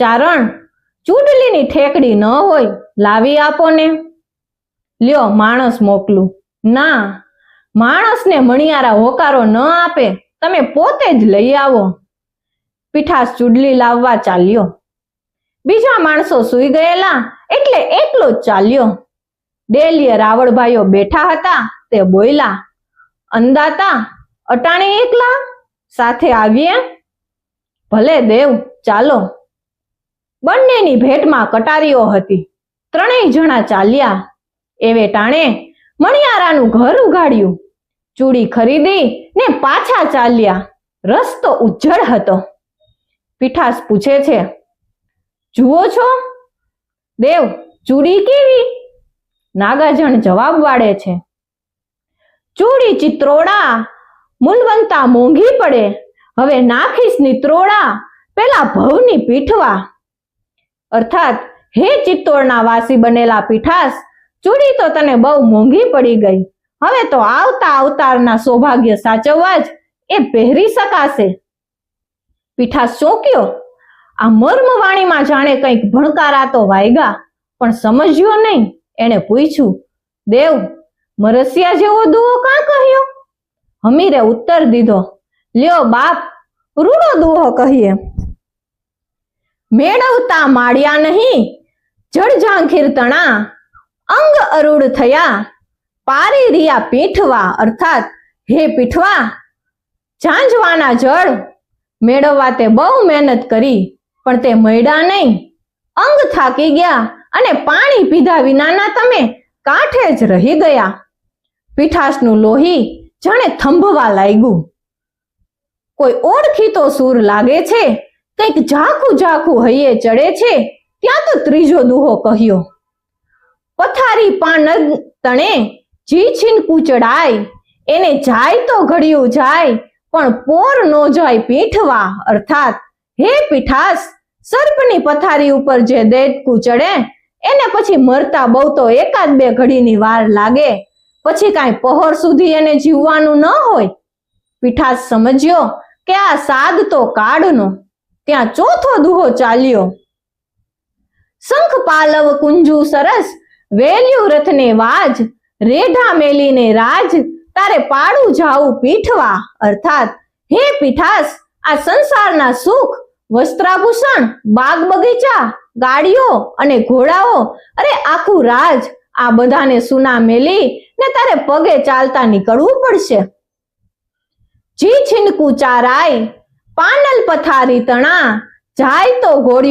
ચારણ, ચૂડલીની ઠેકડી ન હોય, લાવી આપો ને. લ્યો માણસ મોકલું. ના, માણસને મણિયારા હોકારો ન આપે, તમે પોતે જ લઈ આવો. પીઠાસ ચૂડલી લાવવા ચાલ્યો. બીજા માણસો સૂઈ ગયેલા એટલે એકલો જ ચાલ્યો. ડેલીએ રાવળભાઈઓ બેઠા હતા તે બોલ્યા, અંદાતા અટાણે એકલા, સાથે આવીએ? ભલે દેવ, ચાલો. બંનેની ભેટમાં કટારીઓ હતી. ત્રણેય જણા ચાલ્યા. એવે ટાણે મણિયારાનું ઘર ઉગાડ્યું. ચૂડી ખરીદી ને પાછા ચાલ્યા. રસ્તો ઉજ્જડ હતો. પીઠાસ પૂછે છે, જુઓ છો દેવ, ચૂડી કેવી? નાગાજણ જવાબ વાળે છે, ચૂડી ચિત્રોડા, મૂલવંતા મોંઘી પડે. હવે નાખીશ નિત્રોડા, પેલા ભવની પીઠવા. અર્થાત, હે ચિત્તોડના વાસી બનેલા પીઠાસ, ચૂડી તો તને બહુ મોંઘી પડી ગઈ. હવે તો આવતા અવતારના સૌભાગ્ય સાચવવા જ એ પહેરી શકાશે. પીઠાસ ચોંક્યો. આ મર્મવાણીમાં જાણે કંઈક ભણકારા તો વાગ્યા, પણ સમજ્યો નહીં. એણે પૂછ્યું, દેવ, મરસિયા જેવો દુહો કાં કહ્યો? હમીરે ઉત્તર દીધો, લ્યો બાપ, રૂડો દુહો કહીએ. મેળવતા માળ્યા નહીં, જળઝાંખીર તણા, અંગ અરૂઢ થયા, પારી રિયા પીઠવા. અર્થાત, હે પીઠવા, ઝાંઝવાના જળ મેળવવા તે બહુ મહેનત કરી, પણ તે મળ્યા નહીં. અંગ થાકી ગયા અને પાણી પીધા વિનાના તમે કાંઠે જ રહી ગયા. પીઠાસનું લોહી જાણે થંભવા લાગ્યું. કોઈ ઓળખીતો સૂર લાગે છે, કંઈક ઝાખું ઝાખું હૈયે ચડે છે. ત્યાં તો ત્રીજો દુહો કહ્યો, પથારી પાન તણે જી છીનકું ચડાય, એને જાય તો ઘડિયું જાય, પણ પોર નો જાય પીઠવા. અર્થાત, હે પીઠાસ, સર્પની પથારી ઉપર જે દેડકું ચડે એને પછી મરતા બહુ તો એકાદ બે ઘડીની વાર લાગે, પછી કાંઈ પહોર સુધી એને જીવવાનું ન હોય. પીઠાસ સમજ્યો કે આ સાદ તો કાળનો. ત્યાં ચોથો દુહો ચાલ્યો, શંખ પાલવ કુંજુ સરસ, વેલ્યું રથને વાજ, રેઢા મેલીને રાજ, તારે પાડું જાવું પીઠવા. અર્થાત, હે પીઠાસ, આ સંસારના સુખ, વસ્ત્રાભૂષણ, બાગ બગીચા, ગાડીઓ અને ઘોડાઓ, અરે આખું રાજ, આ બધાને સુના મેલી ને તારે પગે ચાલતા નીકળવું પડશે. જી છીનકું ચારાય, પાનલ પથારી તણા, જાય તો ઘોડી